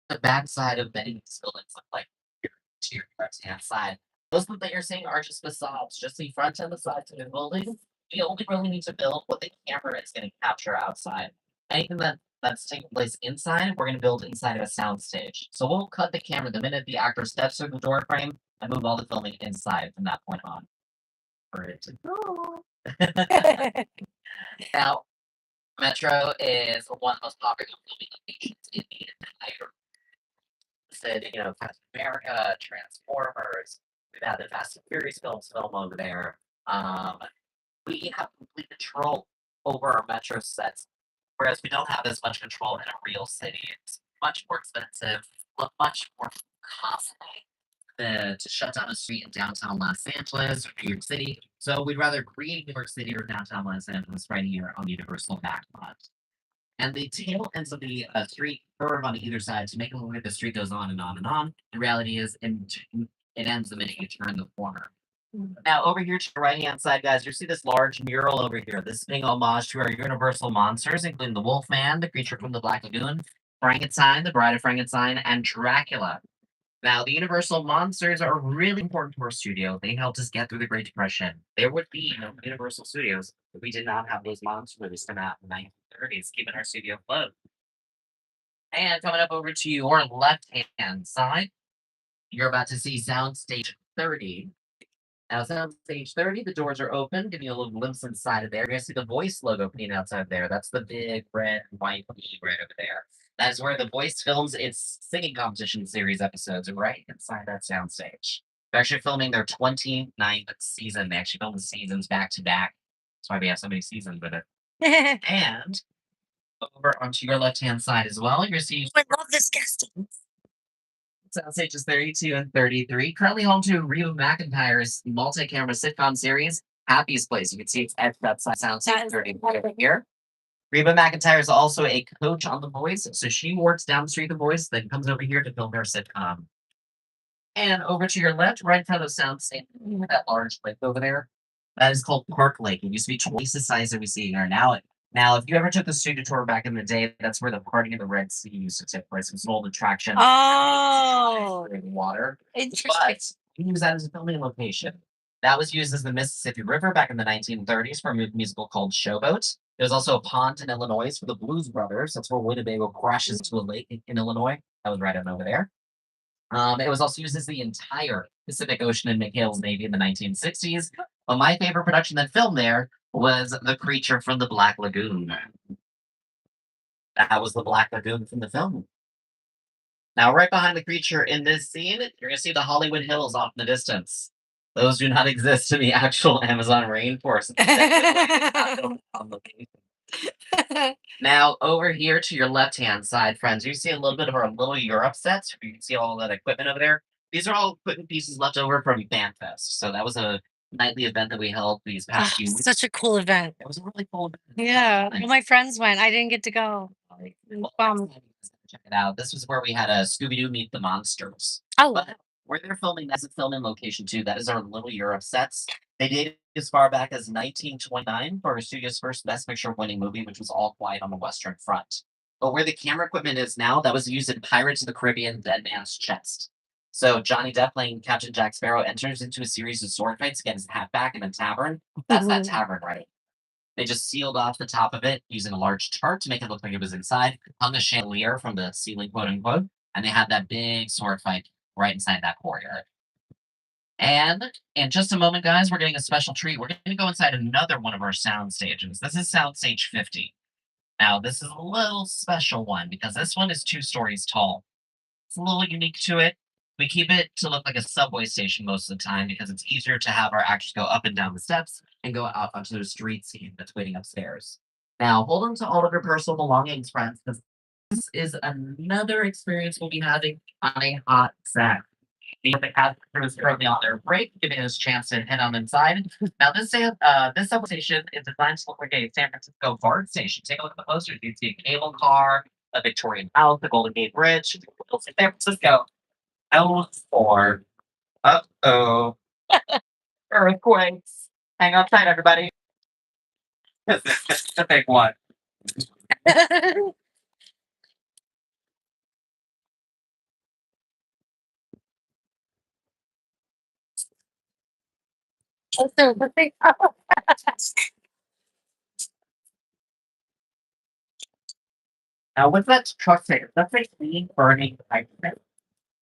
the backside of many of these buildings look like here to your left-hand side. Those that you're seeing are just facades, just the front and the sides of the building. You only really need to build what the camera is going to capture outside. Anything that's taking place inside, we're going to build inside of a soundstage. So we'll cut the camera the minute the actor steps through the door frame and move all the filming inside from that point on. For it to go. Now, Metro is one of the most popular filming locations in the entire said, Captain America, Transformers. We've had the Fast and Furious films film over there. Um, we have complete control over our metro sets, whereas we don't have as much control in a real city. It's much more expensive, much more costly to shut down a street in downtown Los Angeles or New York City. So we'd rather create New York City or downtown Los Angeles right here on Universal Backlot. And the tail ends of the street curve on either side to make it look like the street goes on and on and on. The reality is, it ends the minute you turn the corner. Now, over here to the right-hand side, guys, you see this large mural over here. This is being homage to our Universal monsters, including the Wolfman, the creature from the Black Lagoon, Frankenstein, the Bride of Frankenstein, and Dracula. Now, the Universal monsters are really important to our studio. They helped us get through the Great Depression. There would be no Universal Studios if we did not have those monsters come out in the 1930s, keeping our studio afloat. And coming up over to your left-hand side, you're about to see Soundstage 30. Now, Soundstage 30, the doors are open, giving you a little glimpse inside of there. You're going to see the Voice logo painted outside there. That's the big red and white E right over there. That is where the Voice films its singing competition series episodes, right inside that soundstage. They're actually filming their 29th season. They actually filmed the seasons back to back. That's why we have so many seasons with it. And over onto your left-hand side as well, you're seeing I love this casting. Soundstage is 32 and 33. Currently home to Reba McEntire's multi-camera sitcom series, Happy's Place. You can see it's etched outside Soundstage 33 over here. Reba McEntire is also a coach on The Voice, so she works down the street The Voice, then comes over here to film her sitcom. And over to your left, right in front of the soundstage, that large lake over there. That is called Park Lake. It used to be twice the size that we see here now, if you ever took the studio tour back in the day, that's where the parting of the Red Sea used to take place. It was an old attraction. Oh, In water. interesting. But you use that as a filming location. That was used as the Mississippi River back in the 1930s for a musical called Showboat. There's also a pond in Illinois for the Blues Brothers. That's where Winnebago crashes into a lake in Illinois. That was right on over there. It was also used as the entire Pacific Ocean in McHale's Navy in the 1960s. But my favorite production that filmed there was The Creature from the Black Lagoon. That was the Black Lagoon from the film. Now, right behind the creature in this scene, you're going to see the Hollywood Hills off in the distance. Those do not exist in the actual Amazon rainforest. On location. Now, over here to your left-hand side, friends, you see a little bit of our Little Europe sets. You can see all that equipment over there. These are all equipment pieces left over from FanFest. So that was a nightly event that we held these past few weeks. Such a cool event. It was a really cool event. Yeah, all my friends went. I didn't get to go. Well, Bummed. check it out. This was where we had a Scooby Doo meet the monsters. Oh, But where they're filming, that's a filming location too. That is our Little Europe sets. They dated as far back as 1929 for our studio's first Best Picture winning movie, which was All Quiet on the Western Front. But where the camera equipment is now, that was used in Pirates of the Caribbean Dead Man's Chest. So Johnny Depp playing Captain Jack Sparrow enters into a series of sword fights against hat back in a tavern. That's that tavern, right? They just sealed off the top of it using a large tarp to make it look like it was inside, hung a chandelier from the ceiling, quote unquote, and they had that big sword fight right inside that courtyard. And in just a moment, guys, we're getting a special treat. We're going to go inside another one of our sound stages. This is Soundstage 50. Now, this is a little special one because this one is 2 stories tall. It's a little unique to it. We keep it to look like a subway station most of the time because it's easier to have our actors go up and down the steps and go out onto the street scene that's waiting upstairs. Now, hold on to all of your personal belongings, friends, because this is another experience we'll be having on a hot set. The cast crew is currently on their break, giving us a chance to head on inside. Now, this subway station is designed to look like a San Francisco guard station. Take a look at the posters. You can see a cable car, a Victorian house, the Golden Gate Bridge, San Francisco. L4. Uh-oh. Earthquakes. Hang on tight, everybody. It's a big one. Also, the thing. Now, with that truck ticket, that's a clean burning pipe.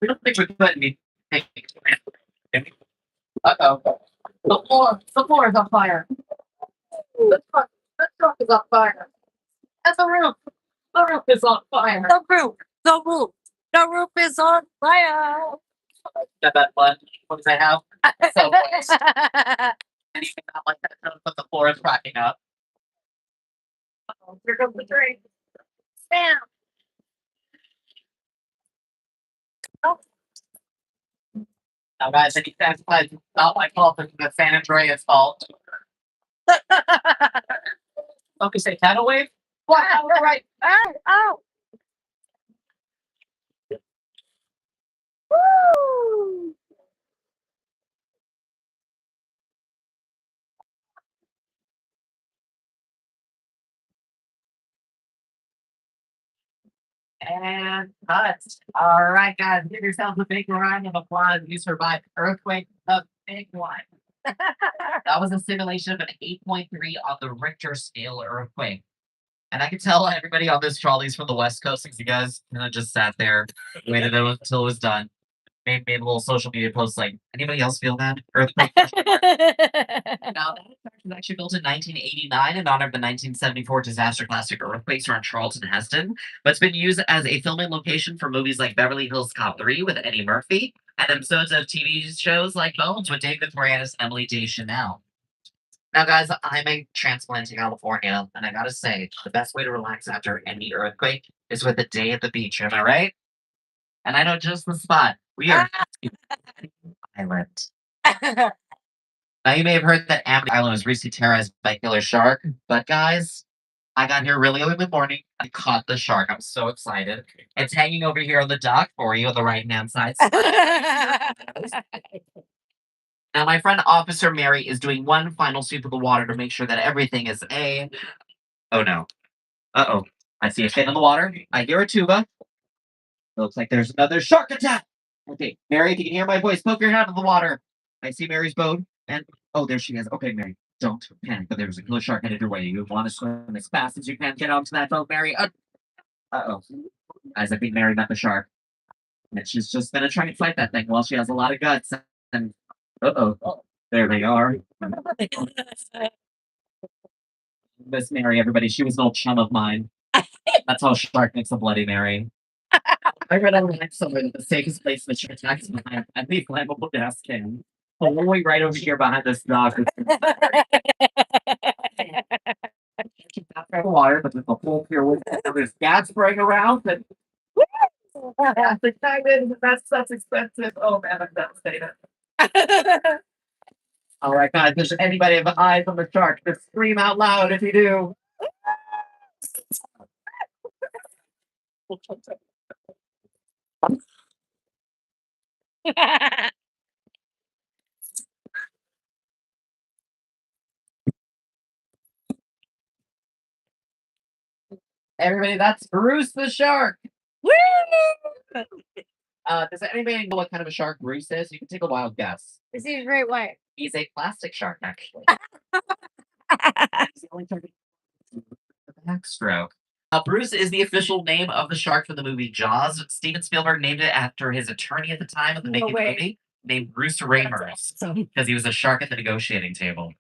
We don't think we're going to be taking. Uh-oh. The floor is on fire. The truck is on fire. And the roof is on fire. The roof is on fire. Got that one. What does I have? So close. Anything not like that, but the floor is cracking up. Here comes the train. Bam. Now, guys, any sacrifice is not my fault. It's the San Andreas fault. Okay, say tidal wave. Wow, right. Oh. Woo! And cut. All right, guys, give yourselves a big round of applause. You survived earthquake, the big one. That was a simulation of an 8.3 on the Richter scale earthquake. And I could tell everybody on this trolley's from the West Coast because you guys kind of just sat there, waited until it was done. Made a little social media post like, anybody else feel that? Earthquake? Now, that church was actually built in 1989 in honor of the 1974 disaster classic earthquakes around Charlton Heston, but it's been used as a filming location for movies like Beverly Hills Cop 3 with Eddie Murphy and episodes of TV shows like Bones with David Moranis and Emily Deschanel. Now, guys, I'm a transplant to California, and I gotta say, the best way to relax after any earthquake is with a day at the beach. Am I right? And I know just the spot. We are Island. Now, you may have heard that Amity Island was recently terrorized by a killer shark, but guys, I got here really early in the morning. I caught the shark. I'm so excited. It's hanging over here on the dock for you on the right hand side. Now, my friend Officer Mary is doing one final sweep of the water to make sure that everything is A. Oh no. Uh oh. I see a fin in the water. I hear a tuba. Looks like there's another shark attack. Okay, Mary, if you can hear my voice, poke your head in the water. I see Mary's boat, and oh, there she is. Okay, Mary, don't panic, but there's a killer shark headed your way. You want to swim as fast as you can. Get onto that boat, Mary. Oh. Guys, I think Mary met the shark. And she's just gonna try and fight that thing while she has a lot of guts. And there they are. Miss Mary, everybody. She was an old chum of mine. That's how a shark makes a Bloody Mary. I read online somewhere that the safest place for shark attacks is behind a heavy flammable gas can. Totally right over here behind this dog. Keep that fair water, but there's a whole here with there's gas spraying around and that's excited. That's expensive. Oh man, I'm devastated. All right, guys. Does anybody have eyes on the shark? Just scream out loud if you do. Everybody, that's Bruce the shark. Woo! Does anybody know what kind of a shark Bruce is? You can take a wild guess. Is he great white? He's a plastic shark, actually. He's the only shark with a backstroke. Bruce is the official name of the shark from the movie Jaws. Steven Spielberg named it after his attorney at the time of the making of the movie, named Bruce Ramers, because he was a shark at the negotiating table.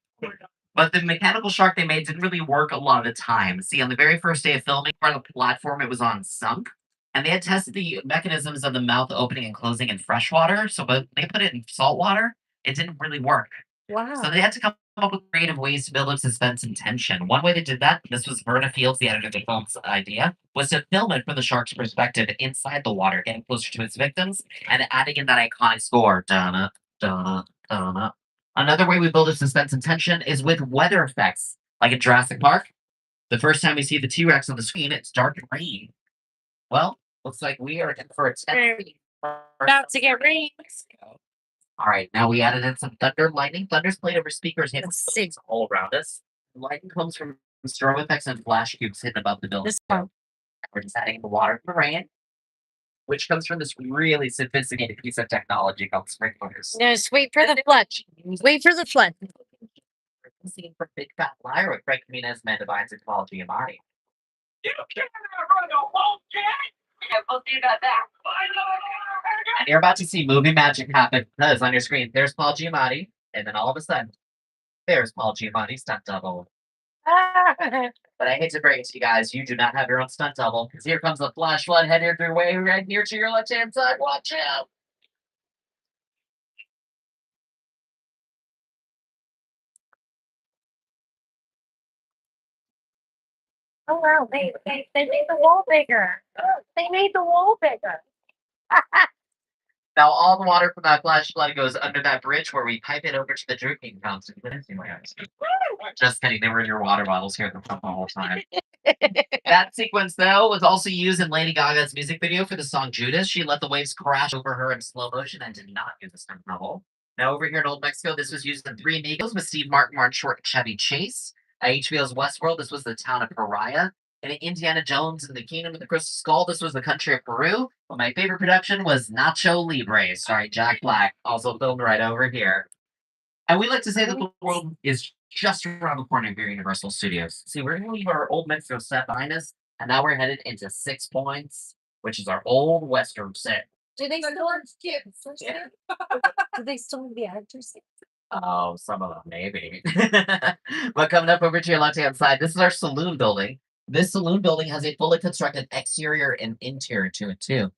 But the mechanical shark they made didn't really work a lot of the time. See, on the very first day of filming, part of the platform it was on sunk, and they had tested the mechanisms of the mouth opening and closing in fresh water. So, but they put it in salt water, it didn't really work. Wow. So they had to come up with creative ways to build up suspense and tension. One way they did that, this was Verna Fields, the editor of the film's idea, was to film it from the shark's perspective inside the water, getting closer to its victims, and adding in that iconic score. Donna, Donna, Donna. Another way we build a suspense and tension is with weather effects, like in Jurassic Park. The first time we see the T-Rex on the screen, it's dark and rain. Well, looks like we are in for a 10 About to get rain. All right, now we added in some thunder, lightning. Thunder's played over speakers hitting Let's see. all around us. Lightning comes from strobe effects and flash cubes hidden above the building. This one. We're just adding the water from the rain. which comes from this really sophisticated piece of technology called sprinklers. No, just wait for the flood. Wait for the flood. Scene from Big Fat Liar with Frank Muniz, Amanda Bynes, and Paul Giamatti. And you're about to see movie magic happen because on your screen, there's Paul Giamatti, and then all of a sudden, there's Paul Giamatti stunt double. But I hate to break it to you guys, you do not have your own stunt double because here comes the flash flood headed your way right here to your left-hand side. Watch out! Oh wow, they made the wall bigger. They made the wall bigger. Now all the water from that flash flood goes under that bridge where we pipe it over to the drinking fountain. Just kidding, they were in your water bottles here at the front the whole time. That sequence, though, was also used in Lady Gaga's music video for the song Judas. She let the waves crash over her in slow motion and did not use a stunt double. Now, over here in Old Mexico, this was used in Three Amigos with Steve Martin, Martin Short, and Chevy Chase. At HBO's Westworld, this was the town of Pariah. And in Indiana Jones and the Kingdom of the Crystal Skull, this was the country of Peru. But my favorite production was Nacho Libre, starring Jack Black, also filmed right over here. And we like to say that the world is just around the corner here at Universal Studios. See, we're going to leave our old Mexico set behind us, and now we're headed into 6 Points, which is our old Western set. Do they still have kids? Yeah. Do they still have the actors? Oh, some of them, maybe. But coming up over to your left-hand side, this is our saloon building. This saloon building has a fully constructed exterior and interior to it, too.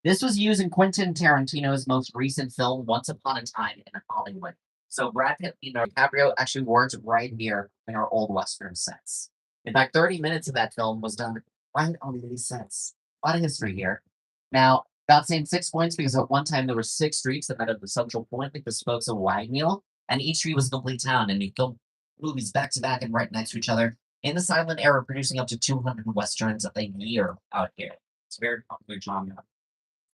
This was used in Quentin Tarantino's most recent film, Once Upon a Time in Hollywood. So Brad Pitt and DiCaprio actually worked right here in our old Western sets. In fact, 30 minutes of that film was done right on these sets. A lot of history here. Now, about saying 6 points because at one time there were 6 streets that met at the central point with the spokes of Wagmeal, and each street was a complete town, and you filmed movies back to back and right next to each other in the silent era, producing up to 200 westerns a year out here. It's a very popular genre.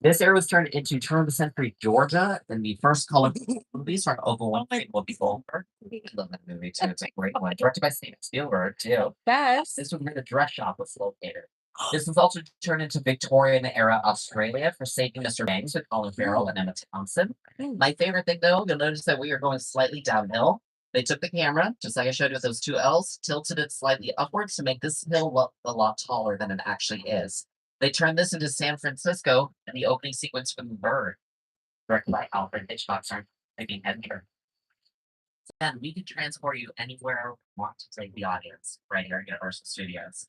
This era was turned into turn of the century Georgia, and the first color movies from Oval One Whoopi Goldberg. I love that movie too. It's a great one. Directed by Steven Spielberg too. Best. This was where the dress shop was located. This was also turned into Victorian era Australia for Saving Mr. Banks with Colin Farrell and Emma Thompson. My favorite thing though, you'll notice that we are going slightly downhill. They took the camera, just like I showed you with those 2 L's, tilted it slightly upwards to make this hill look a lot taller than it actually is. They turned this into San Francisco in the opening sequence from The Bird, directed by Alfred Hitchcock, starring Mickey Hedger. Then we can transport you anywhere we want to take the audience right here at Universal Studios.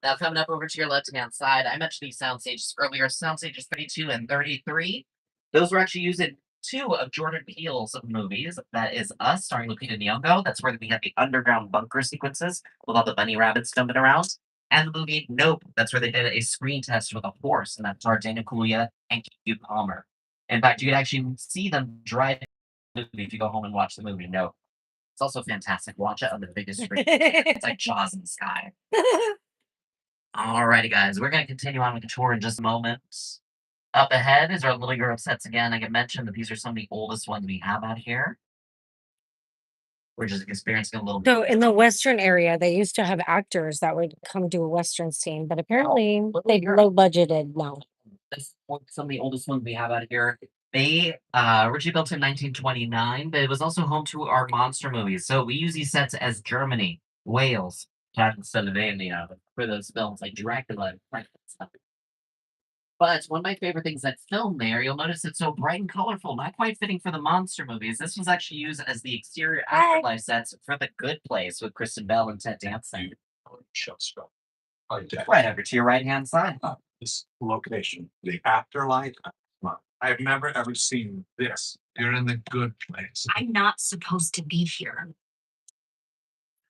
Now, coming up over to your left-hand side, I mentioned these sound stages earlier, sound stages 32 and 33. Those were actually used in 2 of Jordan Peele's movies. That is Us, starring Lupita Nyong'o. That's where we have the underground bunker sequences with all the bunny rabbits jumping around. And the movie Nope, that's where they did a screen test with a horse, and that's our Dana Kaluuya and Q Palmer. In fact, you can actually see them drive the movie if you go home and watch the movie Nope. It's also fantastic. Watch it on the biggest screen. It's like Jaws in the sky. Alrighty, guys, we're going to continue on with the tour in just a moment. Up ahead is our Little Europe sets again. I can mention that these are some of the oldest ones we have out here. We're just experiencing a little So in the Western area, they used to have actors that would come do a Western scene, but apparently Little they've Europe. low budgeted now. This some of the oldest ones we have out here. They originally built in 1929, but it was also home to our monster movies. So we use these sets as Germany, Wales, Pennsylvania for those films like Dracula, and stuff. But one of my favorite things that's filmed there, you'll notice it's so bright and colorful, not quite fitting for the monster movies. This was actually used as the exterior afterlife sets for The Good Place with Kristen Bell and Ted Danson. Right over to your right-hand side. This location, the afterlife. I've never ever seen this. You're in the good place. I'm not supposed to be here.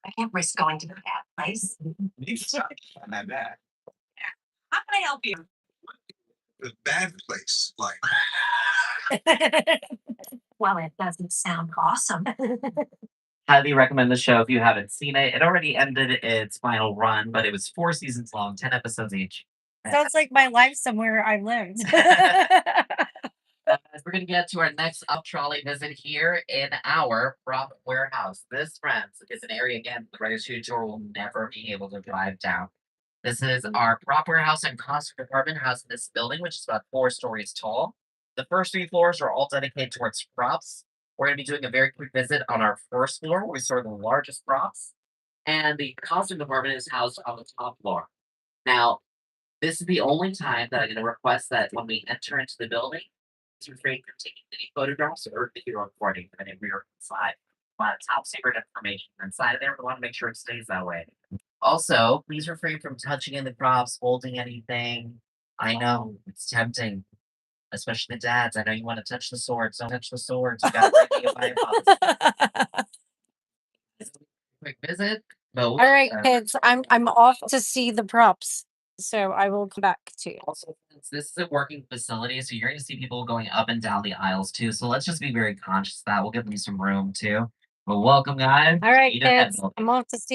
I can't risk going to the bad place. On that bad. How can I help you? The bad place, like Well, it doesn't sound awesome. Highly recommend the show if you haven't seen it. It already ended its final run, but it was 4 seasons long, 10 episodes each. Sounds like my life somewhere I've lived. As we're going to get to our next up trolley visit here in our prop warehouse. This, friends, is an area again the writer's studio tour will never be able to drive down. This is our prop warehouse and costume department housed in this building, which is about 4 stories tall. The first 3 floors are all dedicated towards props. We're going to be doing a very quick visit on our first floor, where we store the largest props. And the costume department is housed on the top floor. Now, this is the only time that I'm going to request that when we enter into the building, please refrain from taking any photographs or video recording of any rear inside. We want top secret information inside of there. We want to make sure it stays that way. Also, please refrain from touching in the props, holding anything. I know it's tempting, especially the dads. I know you want to touch the swords. Don't touch the swords. You got to bring a quick visit. All right, Uh, kids, I'm off to see the props. So I will come back to you. Also, since this is a working facility, so you're going to see people going up and down the aisles too. So let's just be very conscious of that. We'll give them some room too. But welcome, guys. All right, You know that kids, building. I'm off to see